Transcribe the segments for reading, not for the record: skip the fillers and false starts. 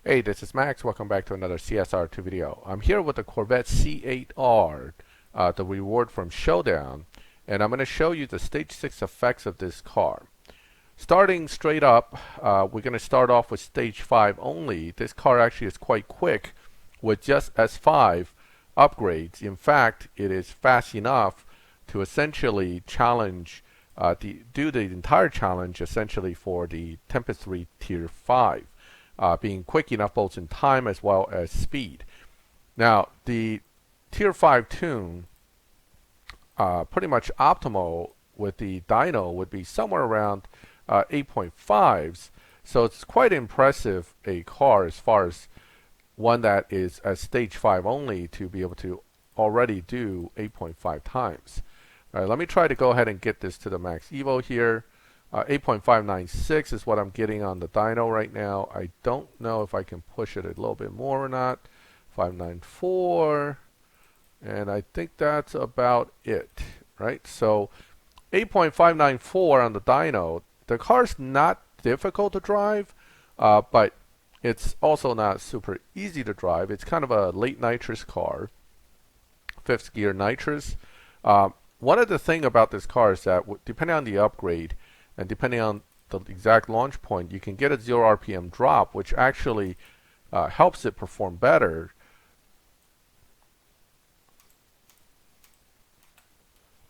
Hey, this is Max. Welcome back to another CSR2 video. I'm here with the Corvette C8.R, the reward from Showdown, and I'm going to show you the Stage 6 effects of this car. Starting straight up, we're going to start off with Stage 5 only. This car actually is quite quick with just S5 upgrades. In fact, it is fast enough to essentially challenge, do the entire challenge essentially for the Tempest 3 Tier 5. Being quick enough both in time as well as speed. Now, the Tier 5 tune, pretty much optimal with the dyno would be somewhere around 8.5s. So it's quite impressive a car as far as one that is at Stage 5 only to be able to already do 8.5 times. All right, let me try to go ahead and get this to the max evo here. 8.596 is what I'm getting on the dyno right now. I don't know if I can push it a little bit more or not. 594, and I think that's about it, right? So 8.594 on the dyno. The car's not difficult to drive, but it's also not super easy to drive. It's kind of a late nitrous car, fifth gear nitrous. One of the things about this car is that depending on the upgrade, and depending on the exact launch point, you can get a 0 RPM drop, which actually helps it perform better.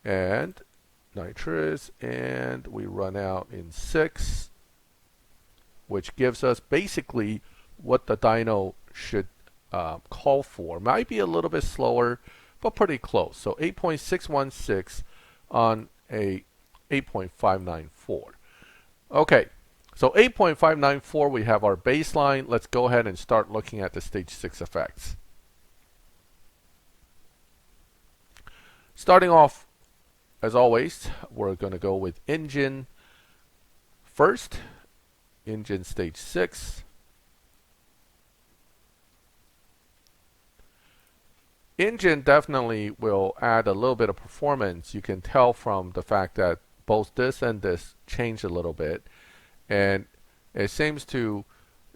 And nitrous, and we run out in 6, which gives us basically what the dyno should call for. Might be a little bit slower, but pretty close. So 8.616 on a 8.594. Okay, so 8.594, we have our baseline. Let's go ahead and start looking at the Stage 6 effects. Starting off, as always, we're going to go with engine first. Engine Stage 6. Engine definitely will add a little bit of performance. You can tell from the fact that both this and this changed a little bit, and it seems to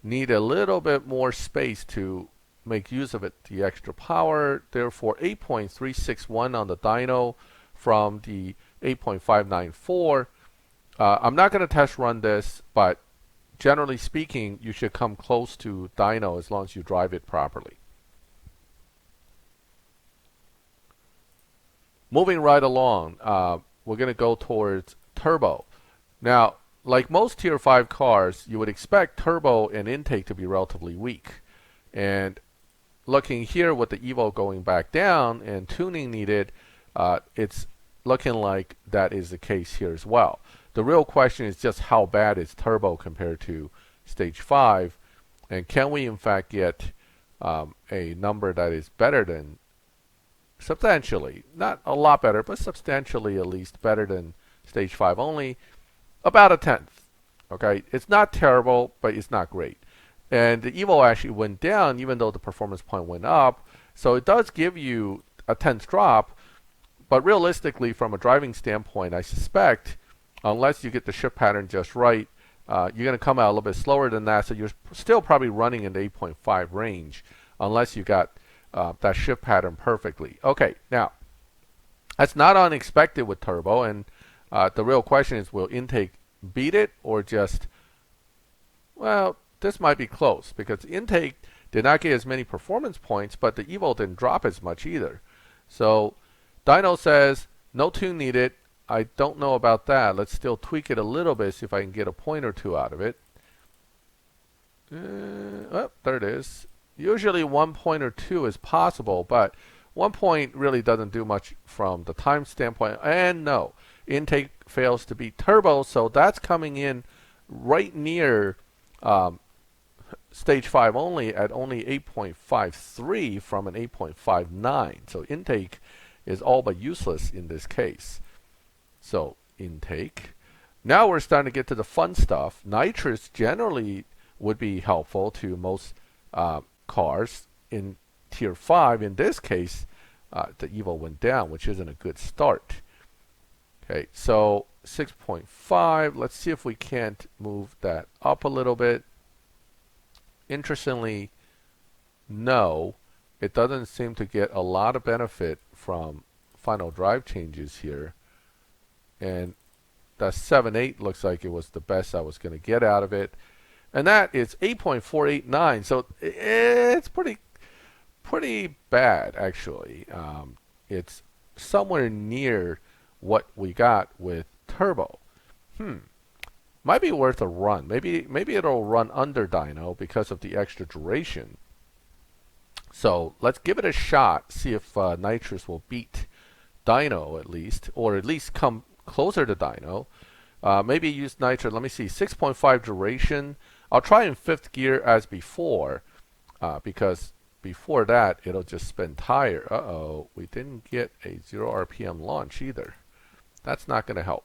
need a little bit more space to make use of it, the extra power. Therefore 8.361 on the dyno from the 8.594. I'm not going to test run this, but generally speaking you should come close to dyno as long as you drive it properly. Moving right along, we're going to go towards turbo. Now, like most Tier 5 cars, you would expect turbo and intake to be relatively weak. And looking here with the Evo going back down and tuning needed, it's looking like that is the case here as well. The real question is just how bad is turbo compared to Stage 5, and can we in fact get a number that is better than, substantially, not a lot better, but substantially at least better than Stage 5 only, about a tenth. Okay, it's not terrible, but it's not great. And the Evo actually went down even though the performance point went up, so it does give you a tenth drop, but realistically from a driving standpoint, I suspect, unless you get the shift pattern just right, you're going to come out a little bit slower than that, so you're still probably running in the 8.5 range, unless you got that shift pattern perfectly. Okay, now, that's not unexpected with turbo, and the real question is, will intake beat it, or just, well, this might be close, because intake did not get as many performance points, but the Evo didn't drop as much either. So, dyno says, no tune needed. I don't know about that. Let's still tweak it a little bit, see if I can get a point or two out of it. Oh, there it is. Usually 1 point or 2 is possible, but 1 point really doesn't do much from the time standpoint. And no, intake fails to beat turbo, so that's coming in right near Stage 5 only at only 8.53 from an 8.59. So intake is all but useless in this case. So intake. Now we're starting to get to the fun stuff. Nitrous generally would be helpful to most cars in Tier 5. In this case, the Evo went down, which isn't a good start. Okay, so 6.5. Let's see if we can't move that up a little bit. interestingly, no, it doesn't seem to get a lot of benefit from final drive changes here. And that 7.8 looks like it was the best I was going to get out of it. And that is 8.489. So it's pretty bad, actually. It's somewhere near what we got with turbo. Might be worth a run. Maybe it'll run under dyno because of the extra duration. So let's give it a shot. See if Nitrous will beat dyno at least, or at least come closer to dyno. Maybe use Nitrous. Let me see. 6.5 duration. I'll try in 5th gear as before, because before that it'll just spin tire. Uh-oh, we didn't get a 0 RPM launch either. That's not going to help.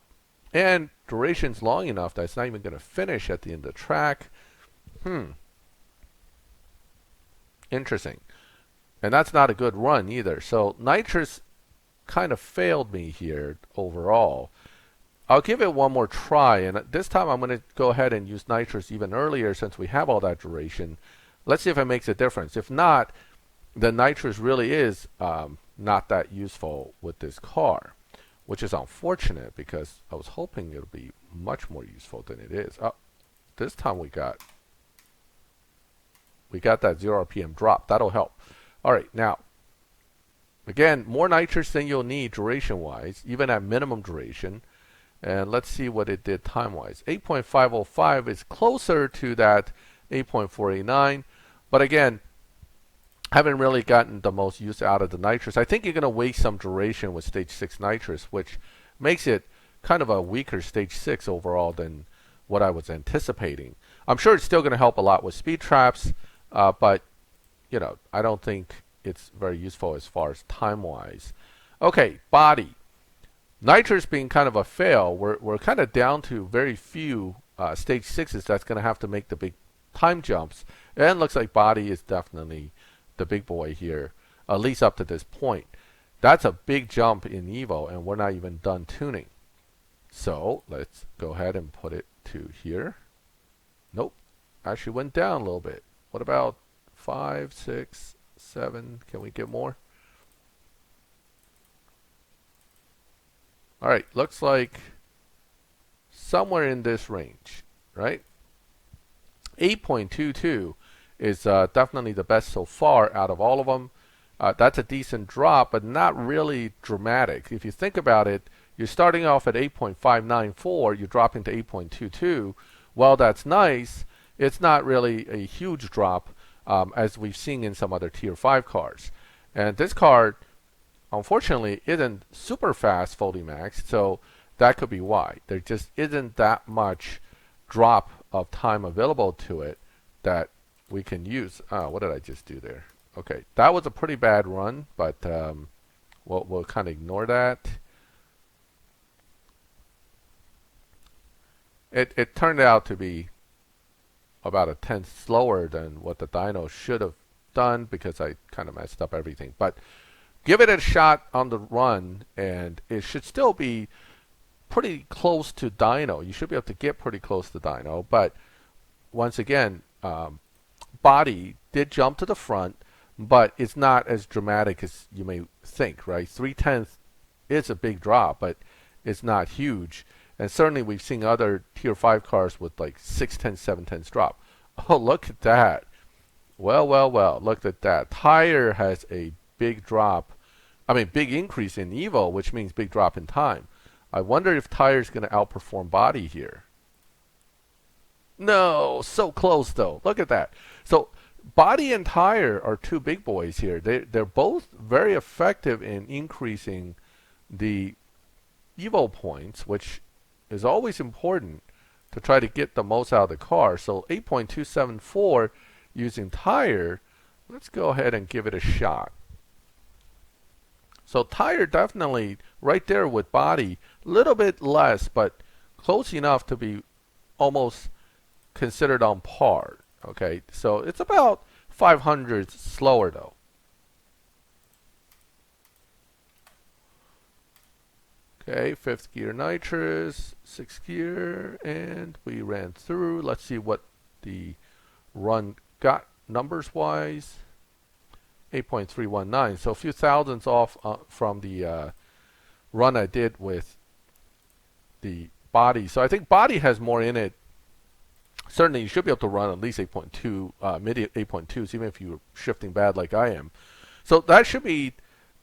And duration's long enough that it's not even going to finish at the end of the track. Interesting. And that's not a good run either. So Nitrous kind of failed me here overall. I'll give it one more try, and this time I'm going to go ahead and use Nitrous even earlier since we have all that duration. Let's see if it makes a difference. If not, then Nitrous really is not that useful with this car, which is unfortunate because I was hoping it would be much more useful than it is. This time we got that 0 RPM drop. That'll help. All right, now, again, more Nitrous than you'll need duration-wise, even at minimum duration. And let's see what it did time-wise. 8.505 is closer to that 8.489. But again, haven't really gotten the most use out of the Nitrous. I think you're going to waste some duration with Stage 6 Nitrous, which makes it kind of a weaker Stage 6 overall than what I was anticipating. I'm sure it's still going to help a lot with speed traps, but you know, I don't think it's very useful as far as time-wise. Okay, body. Nitrous being kind of a fail, we're kind of down to very few Stage 6s that's going to have to make the big time jumps. And looks like body is definitely the big boy here, at least up to this point. That's a big jump in Evo, and we're not even done tuning. So let's go ahead and put it to here. Nope, actually went down a little bit. What about 5, 6, 7? Can we get more? All right, looks like somewhere in this range, right? 8.22 is definitely the best so far out of all of them. That's a decent drop, but not really dramatic. If you think about it, you're starting off at 8.594, you're dropping to 8.22. Well, that's nice. It's not really a huge drop, as we've seen in some other Tier 5 cars. And this car, unfortunately, isn't super fast fully maxed, so that could be why. There just isn't that much drop of time available to it that we can use. What did I just do there? Okay, that was a pretty bad run, but we'll kind of ignore that. It turned out to be about a tenth slower than what the dyno should have done because I kind of messed up everything. But give it a shot on the run, and it should still be pretty close to dyno. You should be able to get pretty close to dyno, but once again, body did jump to the front, but it's not as dramatic as you may think, right? 0.3 is a big drop, but it's not huge. And certainly we've seen other Tier 5 cars with like 0.6, 0.7 drop. Oh, look at that. Well, look at that. Tire has a big drop. I mean, big increase in Evo, which means big drop in time. I wonder if tire is going to outperform body here. No, so close though. Look at that. So body and tire are two big boys here. They're both very effective in increasing the Evo points, which is always important to try to get the most out of the car. So 8.274 using tire. Let's go ahead and give it a shot. So tire definitely right there with body, a little bit less, but close enough to be almost considered on par. Okay, so it's about 500 slower though. Okay, 5th gear nitrous, 6th gear, and we ran through. Let's see what the run got numbers wise 8.319, so a few thousands off from the run I did with the body. So I think body has more in it. Certainly you should be able to run at least 8.2 mid 8.2s, even if you're shifting bad like I am. So that should be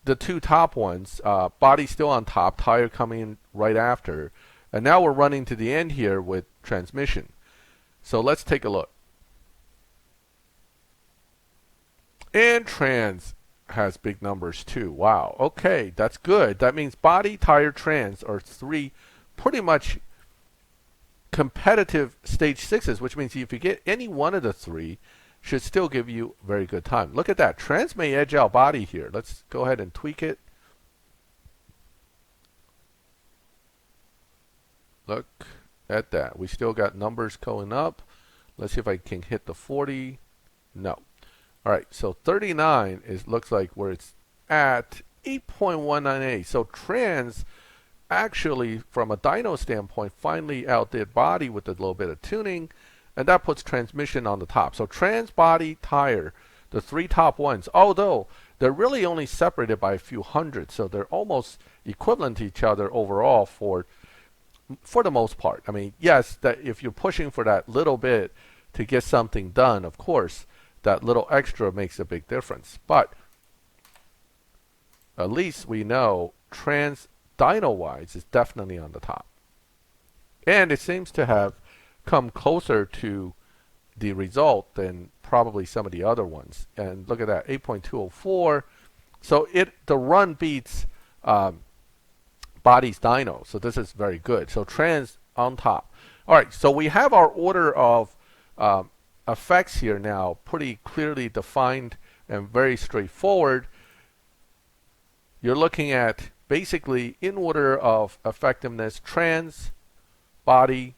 the two top ones. Body still on top, tire coming in right after, and now we're running to the end here with transmission. So let's take a look. And trans has big numbers too. Wow. Okay, that's good. That means body, tire, trans are three pretty much competitive stage sixes, which means if you get any one of the three, should still give you very good time. Look at that. Trans may edge out body here. Let's go ahead and tweak it. Look at that. We still got numbers going up. Let's see if I can hit the 40. No. All right, so 39 looks like where it's at 8.198. So trans actually, from a dyno standpoint, finally outdid body with a little bit of tuning, and that puts transmission on the top. So trans, body, tire, the three top ones, although they're really only separated by a few hundred, so they're almost equivalent to each other overall for the most part. I mean, yes, that if you're pushing for that little bit to get something done, of course, that little extra makes a big difference. But at least we know trans dyno-wise is definitely on the top. And it seems to have come closer to the result than probably some of the other ones. And look at that, 8.204. So the run beats body's dyno. So this is very good. So trans on top. All right, so we have our order of effects here now pretty clearly defined and very straightforward. You're looking at basically in order of effectiveness: trans, body,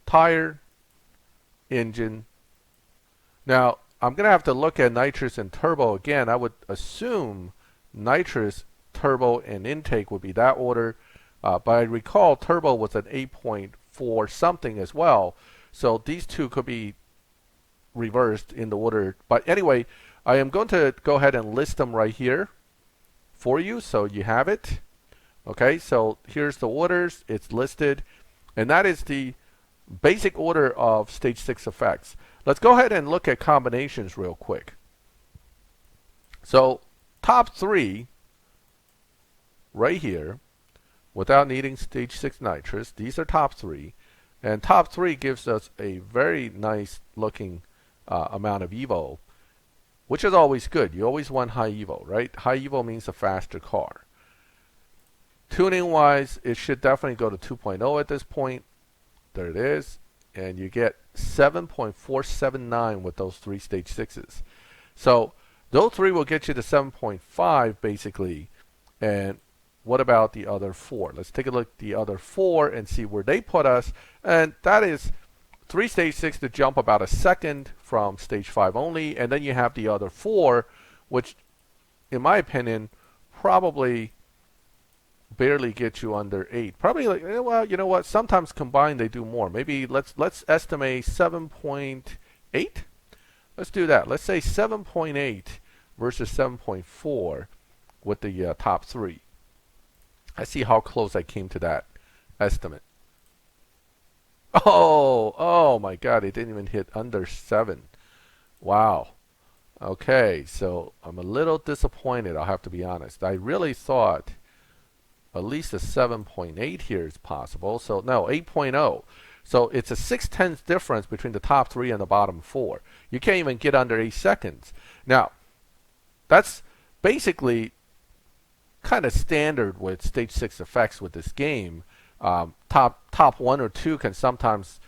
tire, engine. Now I'm gonna have to look at nitrous and turbo again. I would assume nitrous, turbo, and intake would be that order, but I recall turbo was at 8.4 something as well, so these two could be reversed in the order. But anyway, I am going to go ahead and list them right here for you so you have it. Okay, so here's the orders. It's listed, and that is the basic order of stage 6 effects. Let's go ahead and look at combinations real quick. So top 3 right here, without needing stage 6 nitrous, these are top 3, and top 3 gives us a very nice looking amount of Evo, which is always good. You always want high Evo, right? High Evo means a faster car. Tuning wise, it should definitely go to 2.0 at this point. There it is, and you get 7.479 with those 3 stage 6s. So those 3 will get you to 7.5 basically. And what about the other 4? Let's take a look at the other 4 and see where they put us. And that is 3 stage 6 to jump about a second from stage 5 only, and then you have the other 4, which in my opinion probably barely get you under 8. Probably like, well, you know what, sometimes combined they do more. Maybe let's estimate 7.8. Let's do that. Let's say 7.8 versus 7.4 with the top 3. Let's see how close I came to that estimate. Oh my God, it didn't even hit under 7. Wow. Okay, so I'm a little disappointed, I'll have to be honest. I really thought at least a 7.8 here is possible. So no, 8.0. So it's a 0.6 difference between the top 3 and the bottom 4. You can't even get under 8 seconds. Now, that's basically kind of standard with stage 6 effects with this game. Top 1 or 2 can sometimes,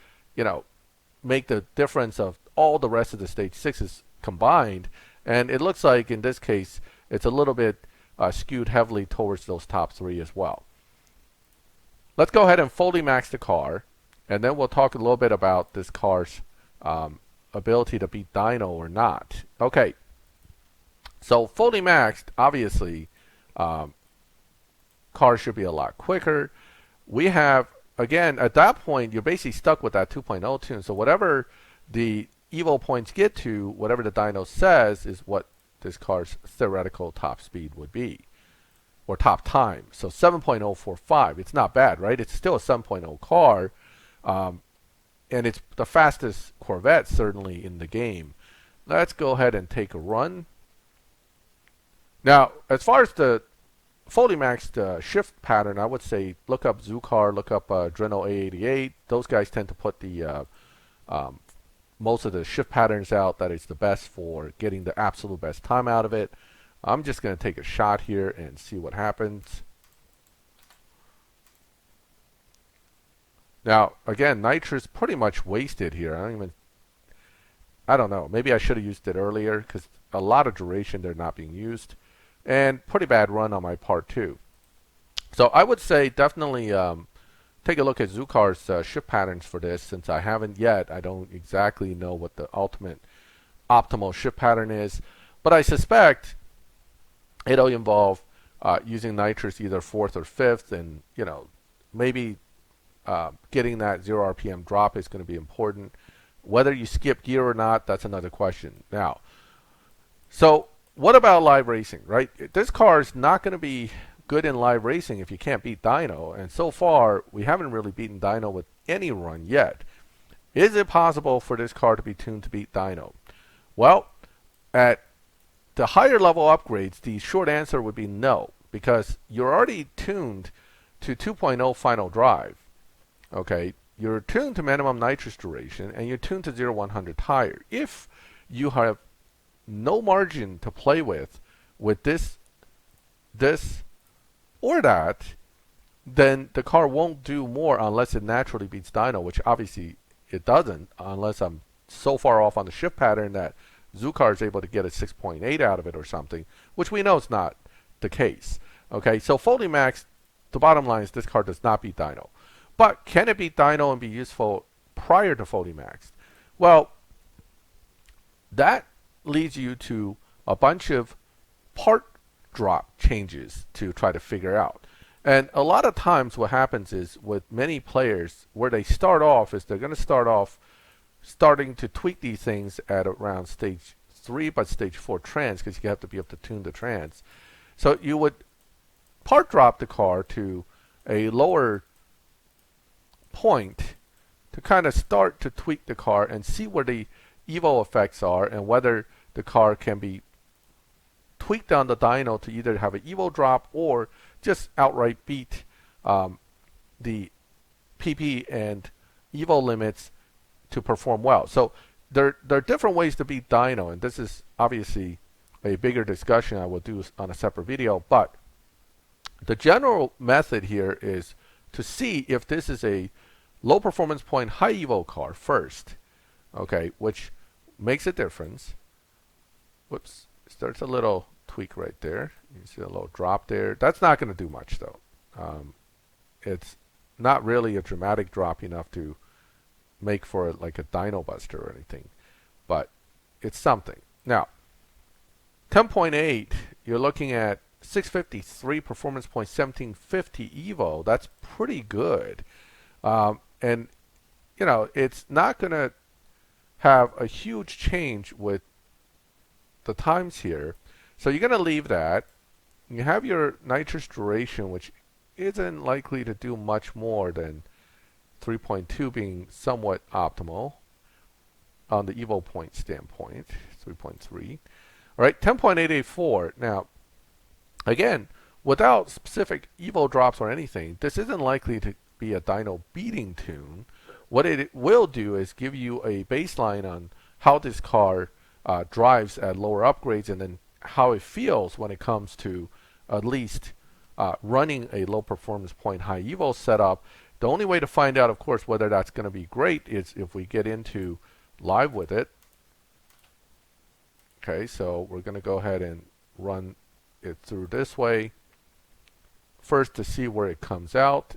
make the difference of all the rest of the stage 6s combined, and it looks like in this case it's a little bit skewed heavily towards those top 3 as well. Let's go ahead and fully max the car, and then we'll talk a little bit about this car's ability to beat dyno or not. Okay, so fully maxed, obviously cars should be a lot quicker. We have, again, at that point, you're basically stuck with that 2.0 tune. So whatever the evo points get to, whatever the dyno says is what this car's theoretical top speed would be, or top time. So 7.045, it's not bad, right? It's still a 7.0 car, and it's the fastest Corvette certainly in the game. Let's go ahead and take a run. Now, as far as the fully maxed shift pattern, I would say look up Zoocar, look up Dreno A88. Those guys tend to put the most of the shift patterns out that is the best for getting the absolute best time out of it. I'm just going to take a shot here and see what happens. Now, again, Nitrous pretty much wasted here. I don't know. Maybe I should have used it earlier because a lot of duration they're not being used. And pretty bad run on my part too. So I would say definitely take a look at Zoocar's shift patterns for this. Since I haven't yet, I don't exactly know what the ultimate optimal shift pattern is. But I suspect it'll involve using Nitrous either 4th or 5th, and maybe getting that 0 RPM drop is going to be important. Whether you skip gear or not, that's another question. Now, so what about live racing, right? This car is not going to be good in live racing if you can't beat dyno, and so far we haven't really beaten dyno with any run yet. Is it possible for this car to be tuned to beat dyno? Well, at the higher level upgrades, the short answer would be no, because you're already tuned to 2.0 final drive. Okay, you're tuned to minimum nitrous duration, and you're tuned to 0-100 tire. If you have no margin to play with this or that, then the car won't do more unless it naturally beats dyno, which obviously it doesn't, unless I'm so far off on the shift pattern that Zoocar is able to get a 6.8 out of it or something, which we know is not the case. Okay, so fully maxed, the bottom line is this car does not beat dyno. But can it beat dyno and be useful prior to fully maxed? Well, that leads you to a bunch of part drop changes to try to figure out. And a lot of times what happens is with many players, where they start off is they're going to start off starting to tweak these things at around stage 3, but stage 4 trans, because you have to be able to tune the trans. So you would part drop the car to a lower point to kind of start to tweak the car and see where the evo effects are, and whether the car can be tweaked on the dyno to either have an evo drop or just outright beat the PP and evo limits to perform well. So there are different ways to beat dyno, and this is obviously a bigger discussion I will do on a separate video, but the general method here is to see if this is a low performance point high evo car first, okay, which makes a difference. Whoops, there's a little tweak right there. You see a little drop there. That's not going to do much though. It's not really a dramatic drop enough to make for like a dyno buster or anything, but it's something. Now 10.8, you're looking at 653 performance point, 1750 evo. That's pretty good, and it's not going to have a huge change with the times here, so you're going to leave that. You have your nitrous duration, which isn't likely to do much more than 3.2 being somewhat optimal on the evo point standpoint. 3.3. All right, 10.884. Now, again, without specific evo drops or anything, this isn't likely to be a dyno beating tune. What it will do is give you a baseline on how this car drives at lower upgrades, and then how it feels when it comes to at least running a low performance point high evo setup. The only way to find out, of course, whether that's going to be great is if we get into live with it. Okay, so we're going to go ahead and run it through this way first to see where it comes out.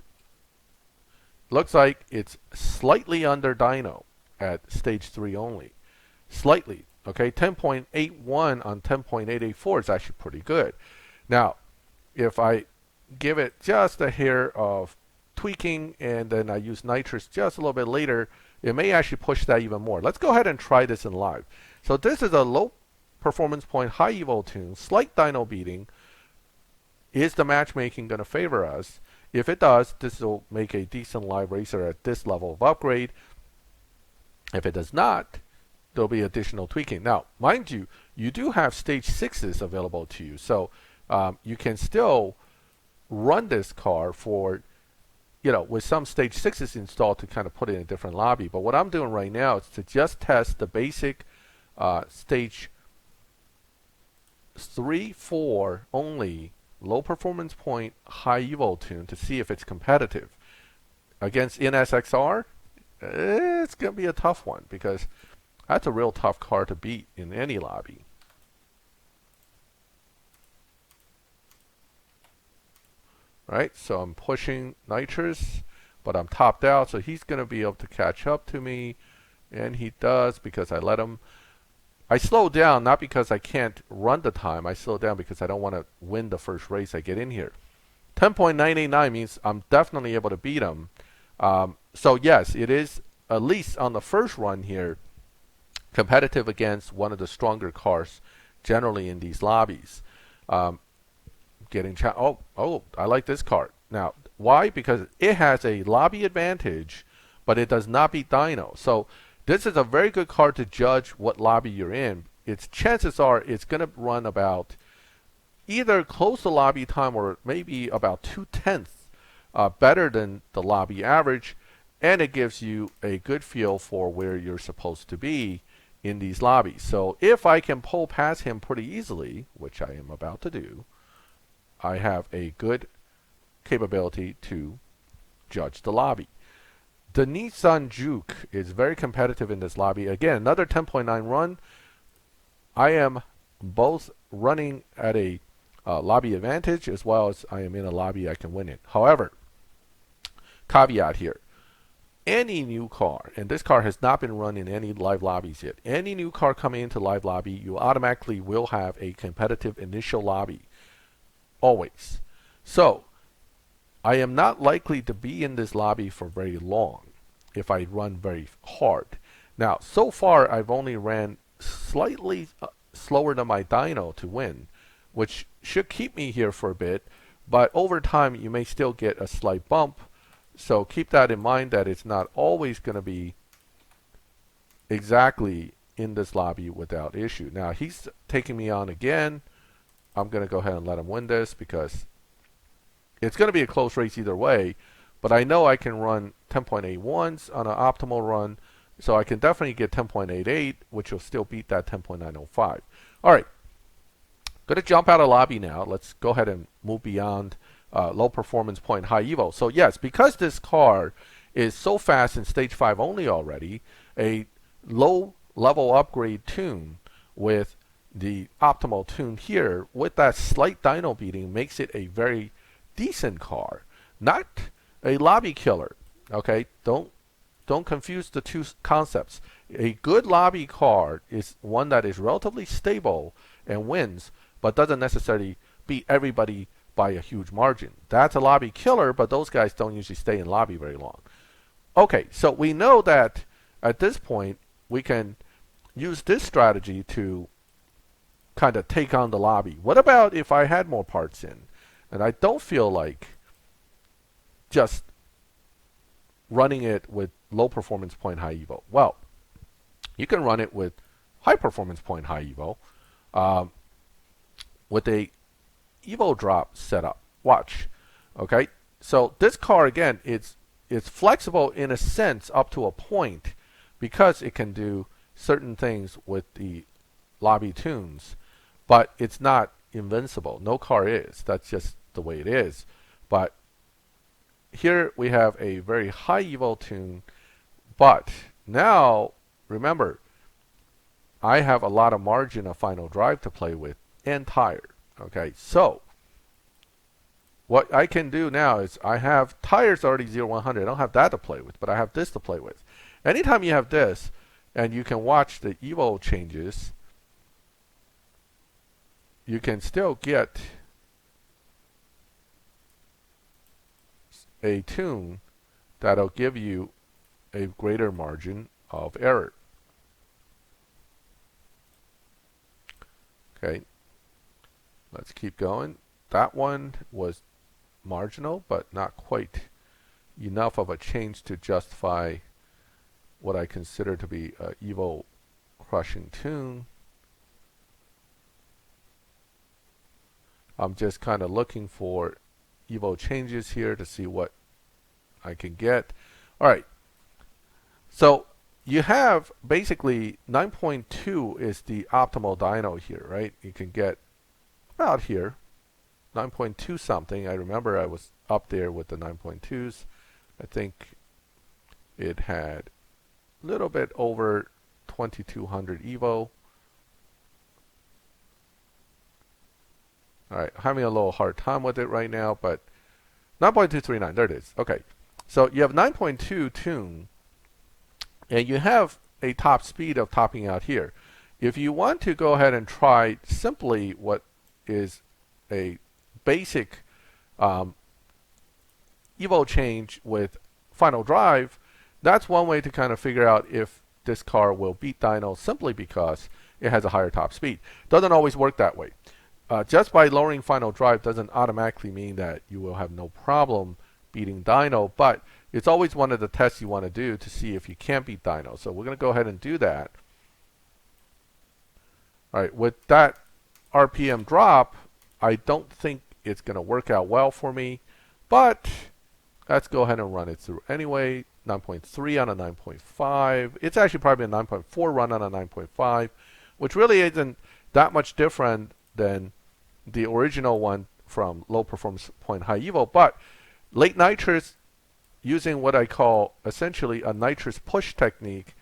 Looks like it's slightly under dyno at stage 3 only. Slightly. Okay, 10.81 on 10.884 is actually pretty good. Now, if I give it just a hair of tweaking and then I use Nitrous just a little bit later, it may actually push that even more. Let's go ahead and try this in live. So this is a low performance point, high evo tune, slight dyno beating. Is the matchmaking going to favor us? If it does, this will make a decent live racer at this level of upgrade. If it does not, there'll be additional tweaking. Now, mind you, you do have stage 6s available to you. So you can still run this car for, with some stage 6s installed to kind of put it in a different lobby. But what I'm doing right now is to just test the basic stage 3, 4 only low performance point, high evo tune to see if it's competitive. Against NSXR, it's going to be a tough one because that's a real tough car to beat in any lobby. Right, so I'm pushing Nitrous, but I'm topped out, so he's going to be able to catch up to me, and he does because I let him. I slow down not because I can't run the time. I slow down because I don't want to win the first race I get in here. 10.989 means I'm definitely able to beat him. So yes, it is at least on the first run here competitive against one of the stronger cars generally in these lobbies. I like this car. Now, why? Because it has a lobby advantage, but it does not beat dyno. So this is a very good car to judge what lobby you're in. Its chances are it's going to run about either close to lobby time or maybe about 0.2 better than the lobby average, and it gives you a good feel for where you're supposed to be in these lobbies. So if I can pull past him pretty easily, which I am about to do, I have a good capability to judge the lobby. The Nissan Juke is very competitive in this lobby. Again, another 10.9 run. I am both running at a lobby advantage as well as I am in a lobby I can win in. However, caveat here. Any new car, and this car has not been run in any live lobbies yet, any new car coming into live lobby, you automatically will have a competitive initial lobby. Always. So, I am not likely to be in this lobby for very long if I run very hard. Now, so far, I've only ran slightly slower than my dyno to win, which should keep me here for a bit, but over time, you may still get a slight bump. So keep that in mind that it's not always going to be exactly in this lobby without issue. Now, he's taking me on again. I'm going to go ahead and let him win this because it's going to be a close race either way, but I know I can run 10.81s on an optimal run, so I can definitely get 10.88, which will still beat that 10.905. All right, going to jump out of lobby now. Let's go ahead and move beyond low performance point, high evo. So yes, because this car is so fast in stage 5 only already, a low level upgrade tune with the optimal tune here with that slight dyno beating makes it a very decent car, not a lobby killer. Okay, don't confuse the two concepts. A good lobby car is one that is relatively stable and wins, but doesn't necessarily beat everybody by a huge margin. That's a lobby killer, but those guys don't usually stay in lobby very long. Okay, so we know that at this point we can use this strategy to kind of take on the lobby. What about if I had more parts in and I don't feel like just running it with low performance point, high evo? Well, you can run it with high performance point, high evo with a evo drop setup. Watch. Okay, so this car again, it's flexible in a sense up to a point because it can do certain things with the lobby tunes, but it's not invincible. No car is. That's just the way it is. But here we have a very high evo tune, but now remember, I have a lot of margin of final drive to play with and tire. Okay, so what I can do now is I have tires already 0-100. I don't have that to play with, but I have this to play with. Anytime you have this, and you can watch the evo changes, you can still get a tune that'll give you a greater margin of error. Okay, let's keep going. That one was marginal, but not quite enough of a change to justify what I consider to be an Evo crushing tune. I'm just kind of looking for Evo changes here to see what I can get. All right, so you have basically 9.2 is the optimal dyno here, right? You can get about here 9.2 something. I remember I was up there with the 9.2s. I think it had a little bit over 2200 Evo. All right, having a little hard time with it right now, but 9.239, there it is. Okay, so you have 9.2 tune, and you have a top speed of topping out here. If you want to go ahead and try simply what is a basic Evo change with final drive, that's one way to kind of figure out if this car will beat dyno simply because it has a higher top speed. Doesn't always work that way. Just by lowering final drive doesn't automatically mean that you will have no problem beating dyno, but it's always one of the tests you want to do to see if you can't beat dyno. So we're going to go ahead and do that. All right, with that RPM drop, I don't think it's going to work out well for me, but let's go ahead and run it through anyway. 9.3 on a 9.5. It's actually probably a 9.4 run on a 9.5, which really isn't that much different than the original one from low performance point high Evo, but late nitrous, using what I call essentially a nitrous push technique,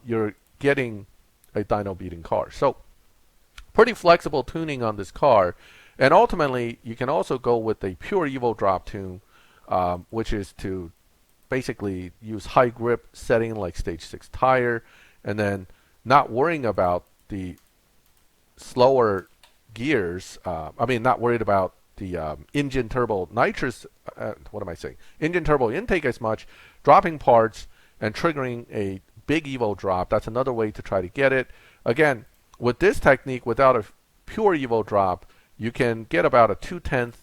you're getting a dyno beating car. So pretty flexible tuning on this car, and ultimately you can also go with a pure Evo drop tune, which is to basically use high grip setting like stage 6 tire, and then not worrying about the slower gears. Not worried about the engine turbo nitrous, engine turbo intake as much, dropping parts and triggering a big Evo drop. That's another way to try to get it. Again, with this technique, without a pure Evo drop, you can get about a 2/10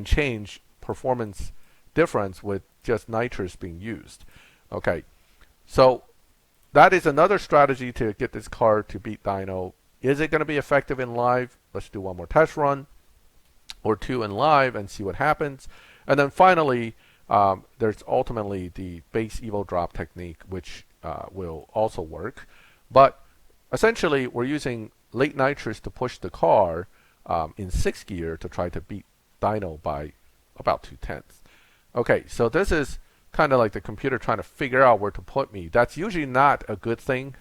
change performance difference with just nitrous being used. Okay, so that is another strategy to get this car to beat dyno. Is it going to be effective in live? Let's do one more test run or two in live and see what happens. And then finally, there's ultimately the base Evo drop technique, which will also work. But essentially, we're using late nitrous to push the car in 6th gear to try to beat dyno by about 2/10. Okay, so this is kind of like the computer trying to figure out where to put me. That's usually not a good thing.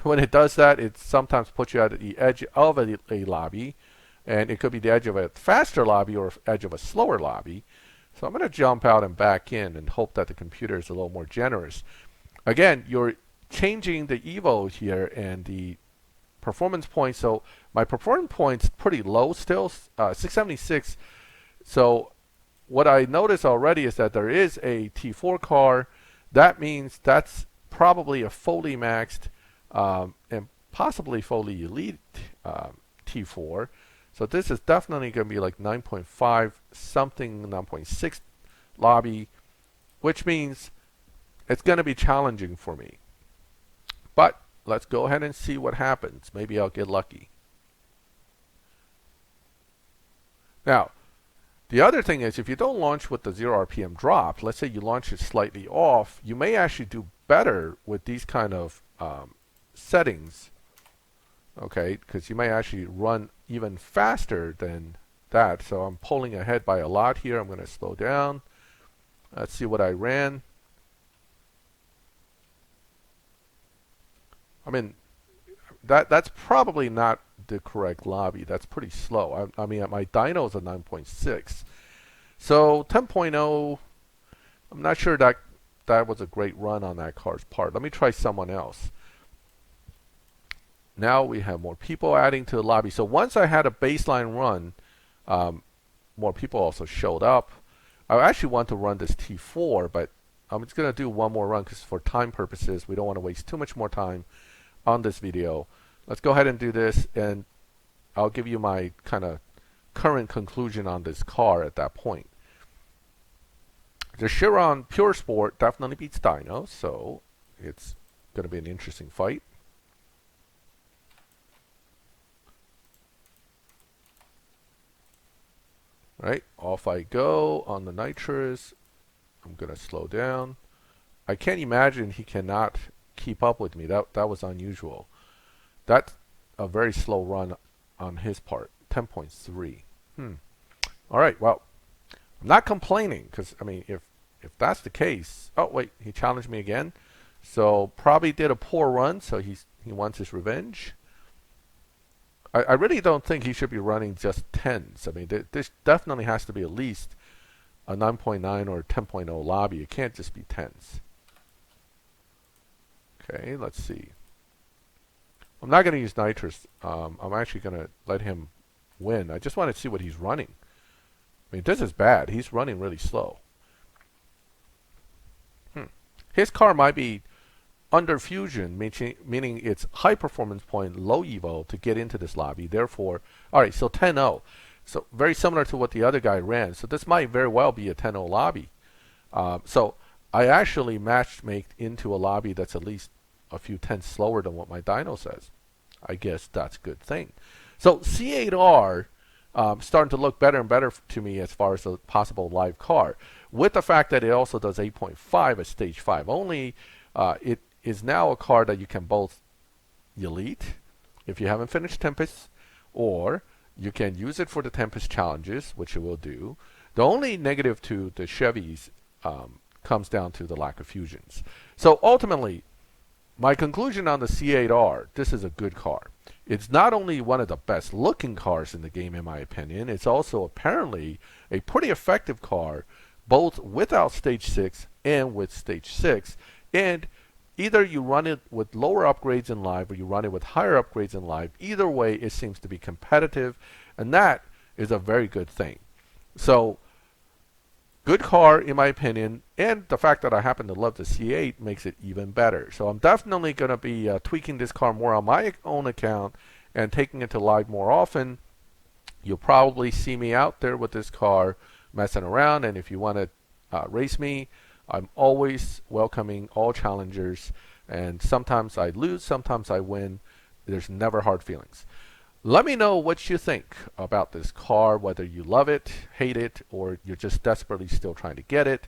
When it does that, it sometimes puts you at the edge of a lobby, and it could be the edge of a faster lobby or edge of a slower lobby. So I'm going to jump out and back in and hope that the computer is a little more generous. Again, you're changing the Evo here and the performance points. So my performance point's pretty low still, 676. So what I notice already is that there is a T4 car. That means that's probably a fully maxed and possibly fully elite T4. So this is definitely going to be like 9.5 something, 9.6 lobby, which means it's going to be challenging for me. But let's go ahead and see what happens. Maybe I'll get lucky. Now, the other thing is, if you don't launch with the 0 RPM drop, let's say you launch it slightly off, you may actually do better with these kind of settings, okay, because you may actually run even faster than that. So I'm pulling ahead by a lot here. I'm going to slow down. Let's see what I ran. I mean, that's probably not the correct lobby. That's pretty slow. I mean, my dyno is a 9.6. So 10.0, I'm not sure that was a great run on that car's part. Let me try someone else. Now we have more people adding to the lobby. So once I had a baseline run, more people also showed up. I actually want to run this T4, but I'm just going to do one more run because for time purposes, we don't want to waste too much more time on this video. Let's go ahead and do this, and I'll give you my kind of current conclusion on this car at that point. The Chiron Pure Sport definitely beats Dyno, so it's going to be an interesting fight. Right, off I go on the Nitrous. I'm going to slow down. I can't imagine he cannot keep up with me. That was unusual. That's a very slow run on his part. 10.3. All right, well, I'm not complaining because, I mean, if that's the case... Oh, wait, he challenged me again. So probably did a poor run, so he wants his revenge. I really don't think he should be running just 10s. I mean, this definitely has to be at least a 9.9 or 10.0 lobby. It can't just be 10s. Okay, let's see. I'm not going to use Nitrous. I'm actually going to let him win. I just want to see what he's running. I mean, this is bad. He's running really slow. His car might be under fusion, meaning it's high performance point, low evo to get into this lobby. Therefore, all right, so 10.0. So very similar to what the other guy ran. So this might very well be a 10.0 lobby. So I actually matchmaked into a lobby that's at least a few tenths slower than what my dyno says. I guess that's a good thing. So C8R starting to look better and better to me as far as a possible live car. With the fact that it also does 8.5 at stage 5 only, it is now a car that you can both elite if you haven't finished Tempest, or you can use it for the Tempest challenges, which it will do. The only negative to the Chevys comes down to the lack of fusions. So ultimately, my conclusion on the C8R, this is a good car. It's not only one of the best looking cars in the game in my opinion, it's also apparently a pretty effective car both without stage 6 and with stage 6. And either you run it with lower upgrades in live or you run it with higher upgrades in live. Either way, it seems to be competitive, and that is a very good thing. So, good car in my opinion, and the fact that I happen to love the C8 makes it even better. So I'm definitely going to be tweaking this car more on my own account and taking it to live more often. You'll probably see me out there with this car messing around, and if you want to race me, I'm always welcoming all challengers, and sometimes I lose, sometimes I win. There's never hard feelings. Let me know what you think about this car, whether you love it, hate it, or you're just desperately still trying to get it.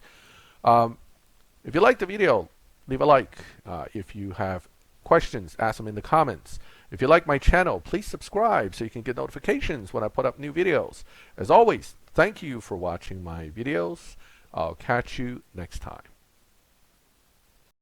If you liked the video, leave a like. If you have questions, ask them in the comments. If you like my channel, please subscribe so you can get notifications when I put up new videos. As always, thank you for watching my videos. I'll catch you next time.